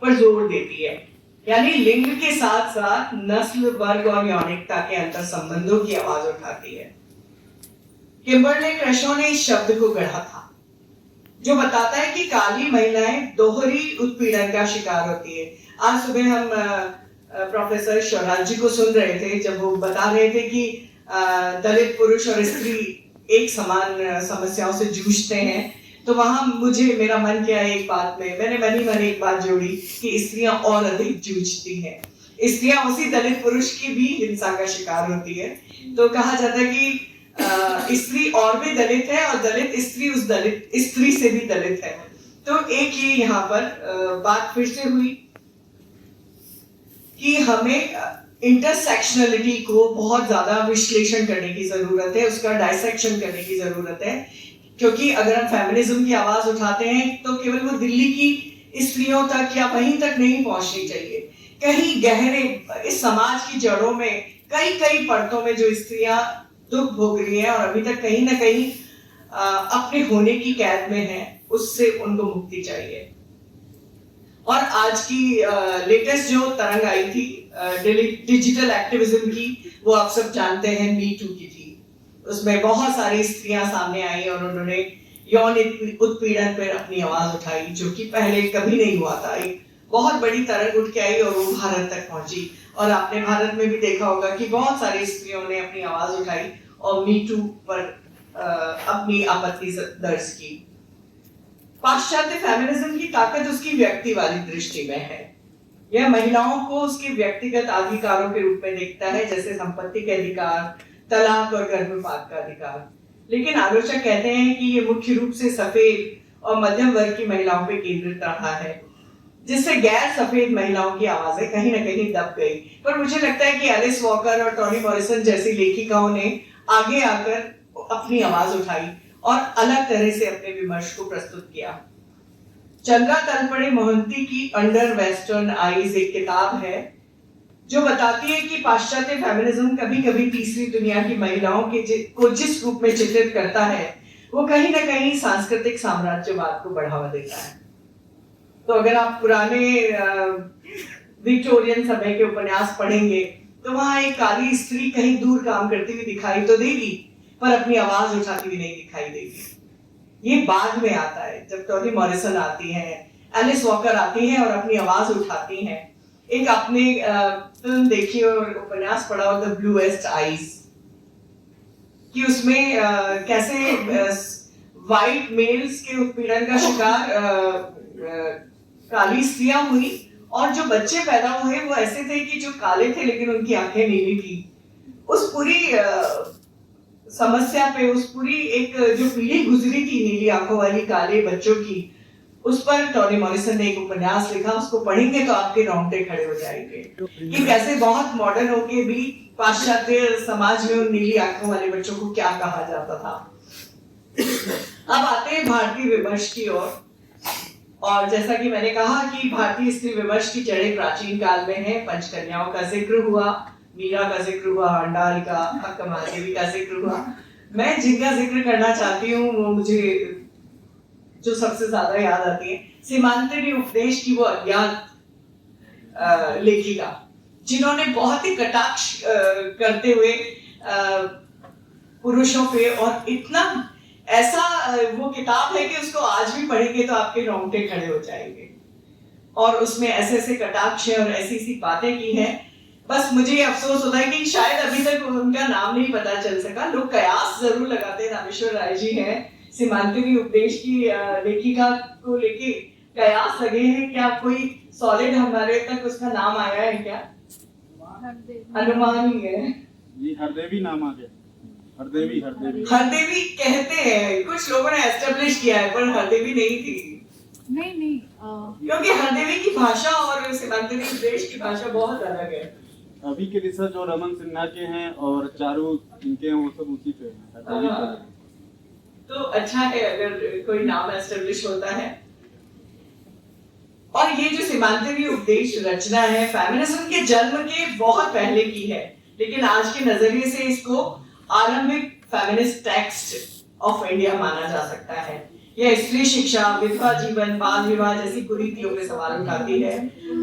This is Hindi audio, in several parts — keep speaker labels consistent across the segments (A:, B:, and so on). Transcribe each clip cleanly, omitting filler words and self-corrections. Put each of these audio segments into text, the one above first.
A: पर जोर देती है, यानी लिंग के साथ साथ नस्ल, वर्ग और यौनिकता के अंतर संबंधों की आवाज उठाती है। किम्बरले क्रशो ने इस शब्द को गढ़ा था जो बताता है कि काली महिलाएं दोहरी उत्पीड़न का शिकार होती है। आज सुबह हम प्रोफेसर शिवराज जी को सुन रहे थे जब वो बता रहे थे कि दलित पुरुष और स्त्री एक समान समस्याओं से जूझते हैं, तो वहां मुझे मेरा मन किया एक बात में, मैंने मन ही मन एक बात जोड़ी कि स्त्रियां और अधिक जूझती हैं। स्त्रियां उसी दलित पुरुष की भी हिंसा का शिकार होती है। तो कहा जाता है कि स्त्री और भी दलित है और दलित स्त्री उस दलित स्त्री से भी दलित है। तो एक ये यहाँ पर बात फिर से हुई कि हमें इंटरसेक्शनलिटी को बहुत ज्यादा विश्लेषण करने की जरूरत है, उसका डायसेक्शन करने की जरूरत है, क्योंकि अगर हम फेमिनिज्म की आवाज उठाते हैं तो केवल वो दिल्ली की स्त्रियों तक या वहीं तक नहीं पहुंचनी चाहिए, कहीं गहरे इस समाज की जड़ों में कई परतों में जो स्त्रियां दुख भोग रही हैं और अभी तक कहीं ना कहीं अपने होने की कैद में हैं, उससे उनको मुक्ति चाहिए। और आज की लेटेस्ट जो तरंग आई थी डिजिटल एक्टिविज्म की, वो आप सब जानते हैं मी टू की थी। उसमें बहुत सारी स्त्रियां सामने आई और उन्होंने यौन उत्पीड़न पर अपनी आवाज उठाई, जो कि पहले कभी नहीं हुआ था। एक बहुत बड़ी तरंग उठ के आई और वो भारत तक पहुंची। और आपने भारत में भी देखा होगा कि बहुत सारी स्त्रियों ने अपनी आवाज उठाई और मी टू पर अपनी आपत्ति दर्ज की। पाश्चात्य फेमिनिज्म की ताकत उसकी व्यक्ति वाली दृष्टि में है। यह महिलाओं को उसके व्यक्तिगत अधिकारों के रूप में देखता है, जैसे संपत्ति के अधिकार, तलाक और गर्भपात का अधिकार। लेकिन आलोचक कहते हैं कि ये मुख्य रूप से सफेद और मध्यम वर्ग की महिलाओं पर केंद्रित रहा है, जिससे गैर सफेद महिलाओं की आवाजें कहीं ना कहीं दब गई। पर मुझे लगता है कि एलिस वॉकर और टोनी मॉरिसन जैसी लेखिकाओं ने आगे आकर अपनी आवाज उठाई और अलग तरह से अपने विमर्श को प्रस्तुत किया। चंद्रा तलपड़े मोहंती की अंडर वेस्टर्न आईज एक किताब है जो बताती है कि पाश्चात्य फेमिनिज्म कभी कभी तीसरी दुनिया की महिलाओं को जिस रूप में चित्रित करता है, वो कहीं ना कहीं सांस्कृतिक साम्राज्यवाद को बढ़ावा देता है। तो अगर आप पुराने विक्टोरियन समय के उपन्यास पढ़ेंगे तो वहां एक काली स्त्री कहीं दूर काम करती हुई दिखाई तो देगी, पर अपनी आवाज उठाती हुई नहीं दिखाई देगी। ये बाद में आता है, जब टोनी मॉरिसन आती हैं, एलिस वॉकर आती हैं और अपनी आवाज उठाती हैं। एक आपने फिल्म देखी और उपन्यास पढ़ा और द ब्लूएस्ट आईज, कि उसमें कैसे वाइट मेल्स के उत्पीड़न का शिकार काली स्त्रियां हुई और जो बच्चे पैदा हुए वो ऐसे थे कि जो काले थे लेकिन उनकी आंखें नीली थी। उस पूरी समस्या पे, उस पूरी एक जो पीढ़ी गुजरी थी नीली आंखों वाली काले बच्चों की, उस पर टोनी मॉरिसन ने एक उपन्यास लिखा। उसको पढ़ेंगे तो आपके रोंगटे खड़े हो जाएंगे कि कैसे बहुत मॉडर्न होके भी पाश्चात्य समाज में उन नीली आंखों वाले बच्चों को क्या कहा जाता था। अब आते हैं भारतीय विमर्श की ओर। और जैसा कि मैंने कहा कि भारतीय स्त्री विमर्श की जड़ें प्राचीन काल में है। पंचकन्याओं का जिक्र हुआ, मीरा का जिक्र हुआ, अंडाल का, कमलादेवी का जिक्र हुआ। मैं जिनका जिक्र करना चाहती हूँ वो मुझे जो सबसे ज्यादा याद आती है, सीमांतरी उपदेश की वो अज्ञात लेखिका, जिन्होंने बहुत ही कटाक्ष करते हुए पुरुषों पे, और इतना ऐसा वो किताब है कि उसको आज भी पढ़ेंगे तो आपके रोंगटे खड़े हो जाएंगे। और उसमें ऐसे ऐसे कटाक्ष और ऐसी ऐसी बातें की हैं। बस मुझे ये अफसोस होता है कि शायद अभी तक उनका नाम नहीं पता चल सका। लोग कयास जरूर लगाते हैं। रामेश्वर राय जी हैं, सीमांतरी उपदेश की लेखिका को लेके कयास लगे हैं। क्या कोई सॉलिड हमारे तक उसका नाम आया है क्या? अनुमान ही है
B: जी, हरदेवी नाम आ गया। हरदेवी
A: हरदेवी कहते हैं, कुछ लोगों ने एस्टेब्लिश किया है, पर हरदेवी नहीं थी।
C: नहीं
A: क्योंकि हरदेवी की भाषा और सीमांतरी उपदेश की भाषा बहुत अलग है।
B: अभी के रिसर्च जो रमन सिन्हा के हैं और चारू इनके हैं, वो सब उसी पे हैं।
A: तो अच्छा है अगर कोई नाम एस्टेब्लिश होता है। और ये जो सीमांतरी उपदेश रचना है फेमिनिज्म के जन्म के बहुत पहले की है, लेकिन आज के नजरिए से इसको आरंभिक फेमिनिस्ट टेक्स्ट ऑफ इंडिया माना जा सकता है। यह स्त्री शिक्षा, विधवा जीवन, बाल विवाह जैसी कुरीतियों पे सवाल उठाती है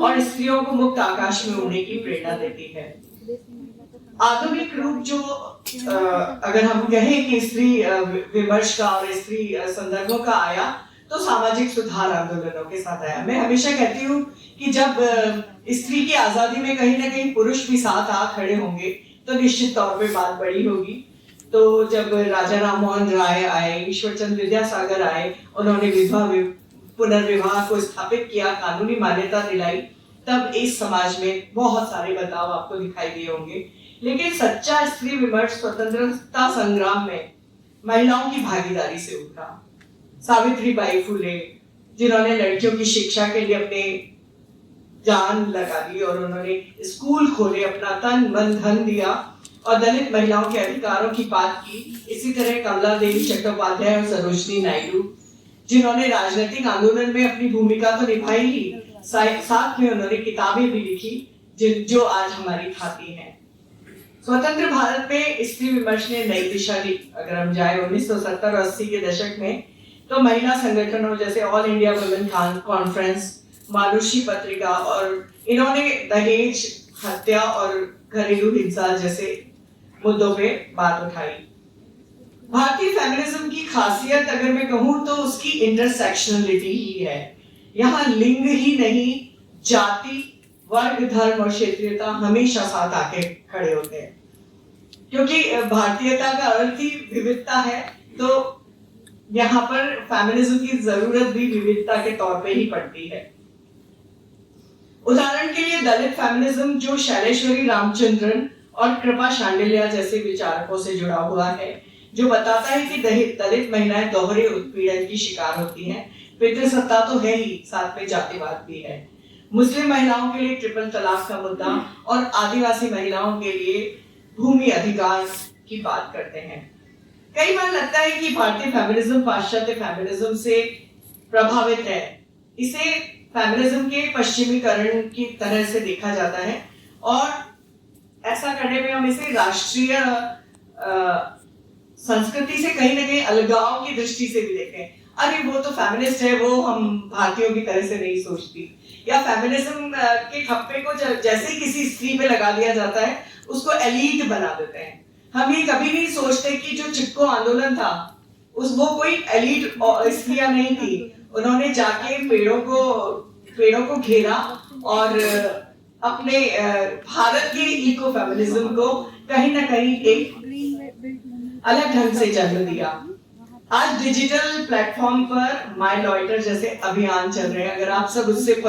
A: और स्त्रियों को मुक्त आकाश में उड़ने की प्रेरणा देती है। आधुनिक रूप जो अगर हम कहें कि स्त्री विमर्श का और स्त्री संदर्भों का आया, तो सामाजिक सुधार आंदोलनों के साथ आया। मैं हमेशा कहती हूँ कि जब स्त्री की आजादी में कहीं ना कहीं पुरुष भी साथ आ खड़े होंगे तो निश्चित तौर पे बात बड़ी होगी। तो जब राजा राम मोहन राय आए, ईश्वरचंद्र विद्यासागर आए, उन्होंने विधवा पुनर्विवाह को स्थापित किया, कानूनी मान्यता दिलाई, तब इस समाज में बहुत सारे बदलाव आपको दिखाई दिए होंगे। लेकिन सच्चा स्त्री विमर्श स्वतंत्रता संग्राम में महिलाओं की भागीदारी से उठा। सावित्रीबाई फुले, जिन्होंने लड़कियों की शिक्षा के लिए अपने जान लगा दी और उन्होंने स्कूल खोले, अपना तन मन धन दिया और दलित महिलाओं के अधिकारों की बात की। इसी तरह कमला देवी चट्टोपाध्याय और सरोजनी नायडू, जिन्होंने राजनीतिक आंदोलन में अपनी भूमिका तो निभाई ही, साथ में उन्होंने किताबें भी लिखी जो आज हमारी खाती हैं। स्वतंत्र भारत में स्त्री विमर्श ने नई दिशा दी। अगर हम जाए 1970 और 80 के दशक में, तो महिला संगठनों जैसे ऑल इंडिया वुमेन कॉन्फ्रेंस, मानुषी पत्रिका, और इन्होंने दहेज, हत्या और घरेलू हिंसा जैसे मुद्दों पे बात उठाई। भारतीय फेमिनिज्म की खासियत अगर मैं कहूँ तो उसकी इंटरसेक्शनलिटी ही है। यहाँ लिंग ही नहीं, जाति, वर्ग, धर्म और क्षेत्रीयता हमेशा साथ आके खड़े होते हैं, क्योंकि भारतीयता का अर्थ ही विविधता है। तो यहाँ पर फेमिनिज्म की जरूरत भी विविधता के तौर पे ही पड़ती है। उदाहरण के लिए दलित फेमिनिज्म, जो शैलेश्वरी रामचंद्रन और कृपा शांडिल्या जैसे विचारकों से जुड़ा हुआ है, जो बताता है कि दलित महिलाएं दोहरे उत्पीड़न की शिकार होती हैं। पितृसत्ता तो है ही, साथ में जातिवाद भी है। मुस्लिम महिलाओं के लिए ट्रिपल तलाक का मुद्दा और आदिवासी महिलाओं के लिए भूमि अधिकार की बात करते हैं। कई बार लगता है कि भारतीय फेमिनिज्म पाश्चात्य फेमिनिज्म से प्रभावित है। इसे फेमिनिज्म के पश्चिमीकरण की तरह से देखा जाता है और ऐसा करने में हम इसे राष्ट्रीय संस्कृति से कहीं ना कहीं अलगाव की दृष्टि से भी देखें। अरे वो तो फेमिनिस्ट है, वो हम भारतीयों की तरह से नहीं सोचती। या फेमिनिज्म के ठप्पे को जैसे ही किसी स्त्री पे लगा दिया जाता है, उसको एलीट बना देते हैं। हम ये कभी नहीं सोचते कि जो चिपको आंदोलन था, वो कोई एलीट स्त्रियां नहीं थी। उन्होंने जाके पेड़ों को घेरा और अपने भारत के इको फेमिनिज्म को कहीं ना कहीं एक अलग ढंग से जन्म दिया। आज डिजिटल प्लेटफॉर्म पर माय लॉइटर जैसे अभियान चल रहे हैं। अगर आप सब उससे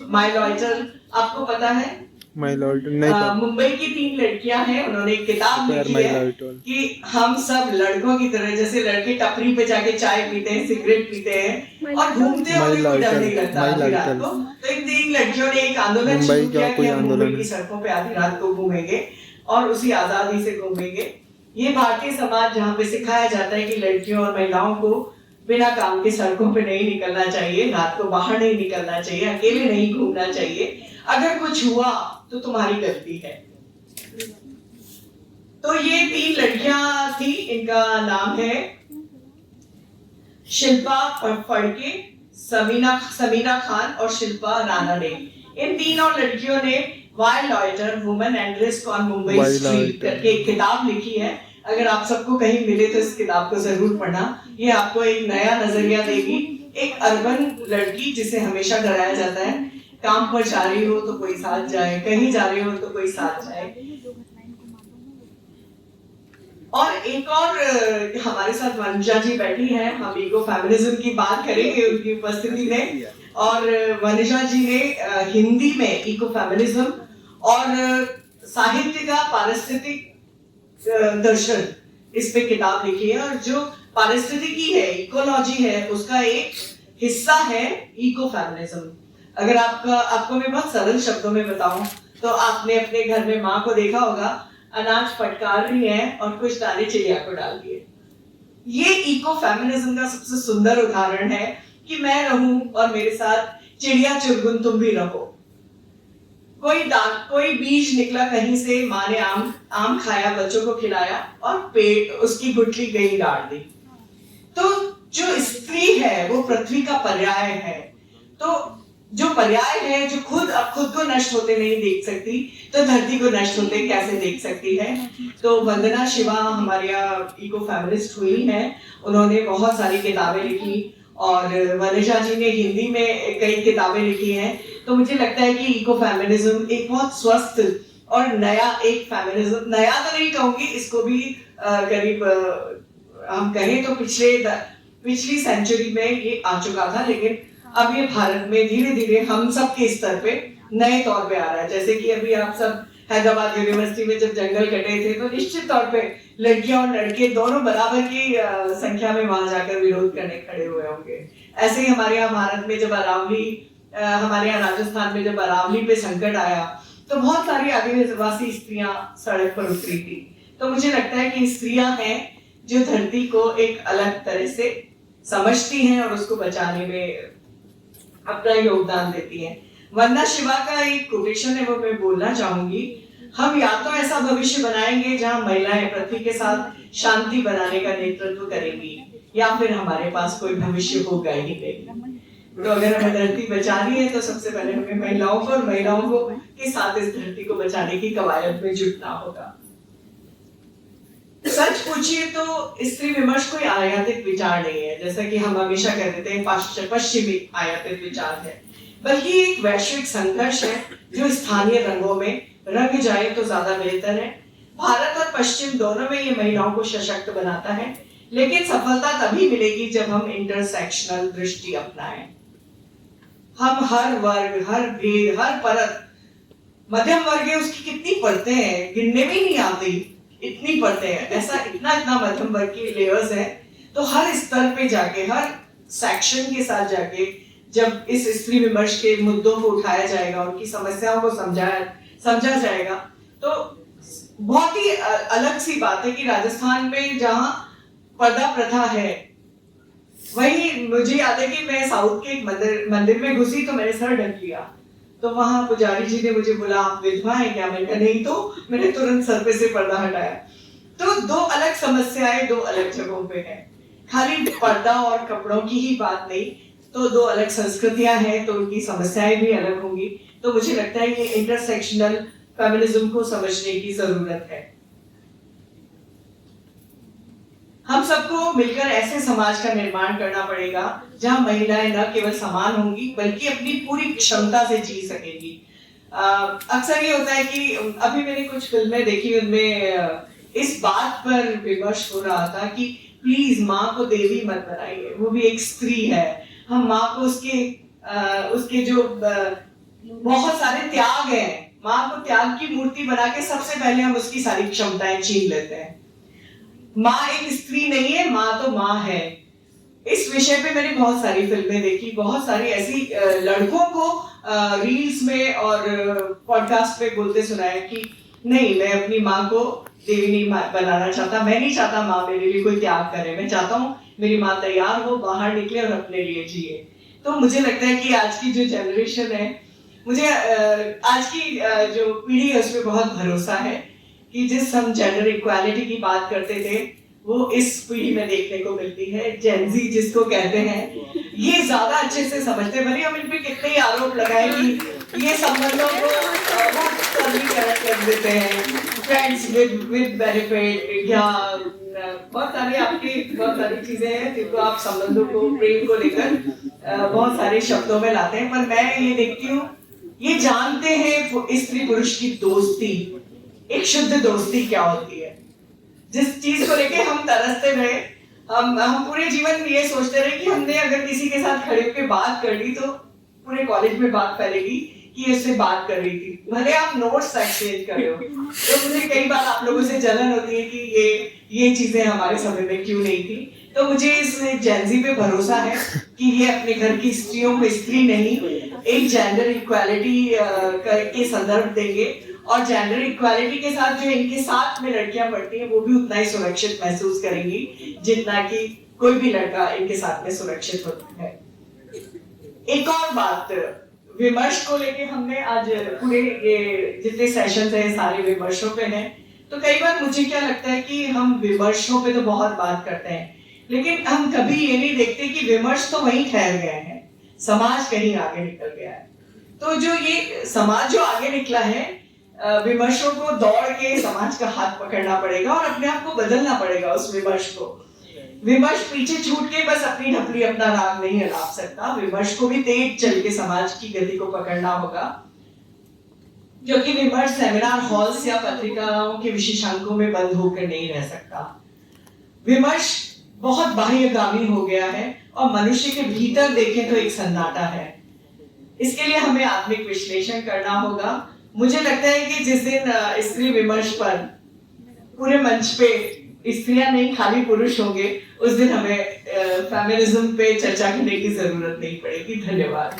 A: माय लॉइटर आपको पता है?
C: माय लॉइटर नहीं पता।
A: मुंबई की 3 लड़कियां हैं, उन्होंने एक किताब लिखी है कि हम सब लड़कों की तरह, जैसे लड़के टपरी पे जाके चाय पीते हैं, सिगरेट पीते हैं और घूमते हैं, उन्हें डर नहीं लगता आधी रात को। तो इन 3 लड़कियों ने एक आंदोलन शुरू किया कि हम मुंबई की सड़कों पे आधी रात को घूमेंगे और उसी आजादी से घूमेंगे। ये भारतीय समाज जहाँ पे सिखाया जाता है कि लड़कियों और महिलाओं को बिना काम के सड़कों पे नहीं निकलना चाहिए, रात को बाहर नहीं निकलना चाहिए, अकेले नहीं घूमना चाहिए, अगर कुछ हुआ तो तुम्हारी गलती है। तो ये 3 लड़कियां थी, इनका नाम है शिल्पा फड़के, समीना खान और शिल्पा राणा ने। इन 3 लड़कियों ने why loiter, women and risk on Mumbai street करके एक किताब लिखी है। अगर आप सबको कहीं मिले तो इस किताब को जरूर पढ़ना। ये आपको एक नया नजरिया देगी। एक अर्बन लड़की जिसे हमेशा डराया जाता है, काम पर जा रही हो तो कोई साथ जाए, कहीं जा रही हो तो कोई साथ जाए। और एक और हमारे साथ वनिजा जी बैठी हैं, हम इको फेमिनिज्म की बात करेंगे उनकी उपस्थिति में। और वनिजा जी ने हिंदी में इको फेमिनिज्म और साहित्य का पारिस्थितिक दर्शन इस पे किताब लिखी है। और जो पारिस्थितिकी है, इकोलॉजी है, उसका एक हिस्सा है इको फेमिनिज्म। अगर आपको मैं बहुत सरल शब्दों में बताऊं तो आपने अपने घर में माँ को देखा होगा, अनाज फटकार रही है और कुछ दाने चिड़िया को डाल दिए। ये इको फेमिनिज्म का सबसे सुंदर उदाहरण है कि मैं रहूं और मेरे साथ चिड़िया चुरगुन तुम भी रहो। कोई बीज निकला कहीं से, माँ ने आम खाया, बच्चों को खिलाया और उसकी गुठली गई गाड़ दी। तो जो स्त्री है वो पृथ्वी का पर्याय है। तो जो पर्याय है, जो खुद को नष्ट होते नहीं देख सकती, तो धरती को नष्ट होते कैसे देख सकती है। तो वंदना शिवा हमारी इको फेमिनिस्ट हुई हैं, उन्होंने बहुत सारी किताबें लिखी और वनिजा जी ने हिंदी में कई किताबें लिखी हैं। तो मुझे लगता है कि इको फेमिनिज्म एक बहुत स्वस्थ और नया एक फेमिनिज्म, नया तो नहीं कहूंगी, इसको भी करीब हम कहें तो पिछली सेंचुरी में ये आ चुका था, लेकिन अब ये भारत में धीरे धीरे हम सब के स्तर पे नए तौर पे आ रहा है। जैसे कि अभी आप सब हैदराबाद यूनिवर्सिटी में जब जंगल कटे थे तो निश्चित तौर पे लड़कियां और लड़के दोनों बराबर की संख्या में वहां जाकर विरोध करने खड़े हुए होंगे। ऐसे ही हमारे यहाँ भारत में जब अरावली, हमारे यहाँ राजस्थान में जब अरावली पे संकट आया तो बहुत सारी आदिवासी स्त्रियां सड़क पर उतरी थी। तो मुझे लगता है कि स्त्रियां हैं जो धरती को एक अलग तरह से समझती हैं और उसको बचाने में अपना योगदान देती हैं। वंदना शिवा का एक कोटेशन है, वो मैं बोलना चाहूंगी। हम या तो ऐसा भविष्य बनाएंगे जहां महिलाएं पृथ्वी के साथ शांति बनाने का नेतृत्व करेंगी, या फिर हमारे पास कोई भविष्य होगा ही नहीं। तो अगर हमें धरती बचानी है तो सबसे पहले हमें महिलाओं को और महिलाओं को के साथ इस धरती को बचाने की कवायद में जुटना होगा। सच पूछिए तो स्त्री विमर्श कोई आयातित विचार नहीं है, जैसा कि हम हमेशा कह देते हैं पश्चिमी आयातित विचार है, बल्कि एक वैश्विक संघर्ष है जो स्थानीय रंगों में रंग जाए तो ज्यादा बेहतर है। भारत और पश्चिम दोनों में ये महिलाओं को सशक्त बनाता है, लेकिन सफलता तभी मिलेगी जब हम इंटरसेक्शनल दृष्टि अपनाएं। हम हर वर्ग, हर भेद, हर परत, मध्यम वर्ग है उसकी कितनी परतें हैं, गिनने में नहीं आती, इतनी परतें हैं, ऐसा इतना मध्यम वर्ग की लेयर्स है। तो हर स्तर पे जाके, हर सेक्शन के साथ जाके जब इस स्त्री विमर्श के मुद्दों को उठाया जाएगा, उनकी समस्याओं को समझा जाएगा, तो बहुत ही अलग सी बात है कि राजस्थान में जहां पर्दा प्रथा है, वही मुझे याद है कि मैं साउथ के एक मंदिर में घुसी तो मैंने सर ढक लिया, तो वहां पुजारी जी ने मुझे बोला आप विधवा है क्या? मैंने कहा नहीं, तो मैंने तुरंत सर पे से पर्दा हटाया। तो दो अलग समस्याएं दो अलग जगहों पे है, खाली पर्दा और कपड़ों की ही बात नहीं, तो दो अलग संस्कृतियां हैं, तो उनकी समस्याएं भी अलग होंगी। तो मुझे लगता है कि इंटरसेक्शनल फेमिनिज्म को समझने की जरूरत है। हम सबको मिलकर ऐसे समाज का निर्माण करना पड़ेगा जहां महिलाएं न केवल समान होंगी बल्कि अपनी पूरी क्षमता से जी सकेंगी। अक्सर ये होता है कि अभी मैंने कुछ फिल्में देखी, उनमें इस बात पर विमर्श हो रहा था कि प्लीज माँ को देवी मत बनाइए, वो भी एक स्त्री है। हम माँ को उसके जो बहुत सारे त्याग हैं, माँ को त्याग की मूर्ति बना के सबसे पहले हम उसकी सारी क्षमताएं छीन लेते हैं। माँ एक स्त्री नहीं है, माँ तो माँ है। इस विषय पे मैंने बहुत सारी फिल्में देखी, बहुत सारी ऐसी लड़कों को रील्स में और पॉडकास्ट पे बोलते सुना है कि नहीं, मैं अपनी माँ को देवी नहीं बनाना चाहता, मैं नहीं चाहता माँ मेरे लिए कोई त्याग करे, मैं चाहता हूँ मेरी माँ तैयार हो, बाहर निकले और अपने लिए जिए। तो मुझे लगता है कि आज की जो जनरेशन है, मुझे आज की जो पीढ़ी है उसमें बहुत भरोसा है कि जिस हम जेंडर इक्वालिटी की बात करते थे वो इस पीढ़ी में देखने को मिलती है। जेन ज़ी जिसको कहते हैं, ये ज्यादा अच्छे से समझते हैं, भले हम इन पे कितने ही आरोप लगाए कि ये संबंधों को बहुत सरलीकरण कर देते हैं, फ्रेंड्स विद बेनिफिट, या बहुत सारी चीजें हैं जिनको आप संबंधों को, प्रेम को लेकर बहुत सारे शब्दों में लाते हैं। पर मैं ये देखती हूँ, ये जानते हैं स्त्री पुरुष की दोस्ती, एक शुद्ध दोस्ती क्या होती है। जिस चीज को लेके हम तरसते रहे, हम पूरे जीवन ये सोचते रहे कि हमने अगर किसी के साथ खड़े होकर बात कर ली तो पूरे कॉलेज में बात फैलेगी कि ये उससे बात कर रही थी, भले आप नोट्स एक्सचेंज कर रहे हो। तो मुझे कई बार आप लोगों से जलन होती है कि ये चीजें हमारे समय में क्यों नहीं थी। तो मुझे इस जेन ज़ी पे भरोसा है कि ये अपने घर की स्त्रियों को स्त्री नहीं, एक जेंडर इक्वालिटी के संदर्भ देंगे, और जेंडर इक्वालिटी के साथ जो इनके साथ में लड़कियां पढ़ती हैं वो भी उतना ही सुरक्षित महसूस करेंगी जितना कि कोई भी लड़का इनके साथ में सुरक्षित होता है। एक और बात, विमर्श को लेके हमने आज पूरे ये जितने सेशंस हैं सारे विमर्शों पे हैं। तो कई बार मुझे क्या लगता है कि हम विमर्शों पे तो बहुत बात करते हैं, लेकिन हम कभी ये नहीं देखते कि विमर्श तो वहीं ठहर गए हैं, समाज कहीं आगे निकल गया है। तो जो ये समाज जो आगे निकला है, विमर्शों को दौड़ के समाज का हाथ पकड़ना पड़ेगा और अपने आप को बदलना पड़ेगा उस विमर्श को। विमर्श पीछे छूट के बस अपनी ढपली अपना राग नहीं अलाप सकता, विमर्श को भी तेज चल के समाज की गति को पकड़ना होगा, क्योंकि विमर्श सेमिनार हॉल्स या पत्रिकाओं के विशेषांकों में बंद होकर नहीं रह सकता। विमर्श बहुत बाह्यगामी हो गया है और मनुष्य के भीतर देखें तो एक सन्नाटा है। इसके लिए हमें आत्मिक विश्लेषण करना होगा। मुझे लगता है कि जिस दिन स्त्री विमर्श पर पूरे मंच पे स्त्रियां नहीं खाली पुरुष होंगे, उस दिन हमें फेमिनिज्म पे चर्चा करने की जरूरत नहीं पड़ेगी। धन्यवाद।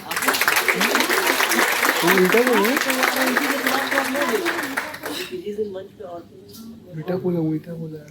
C: मीठा बोला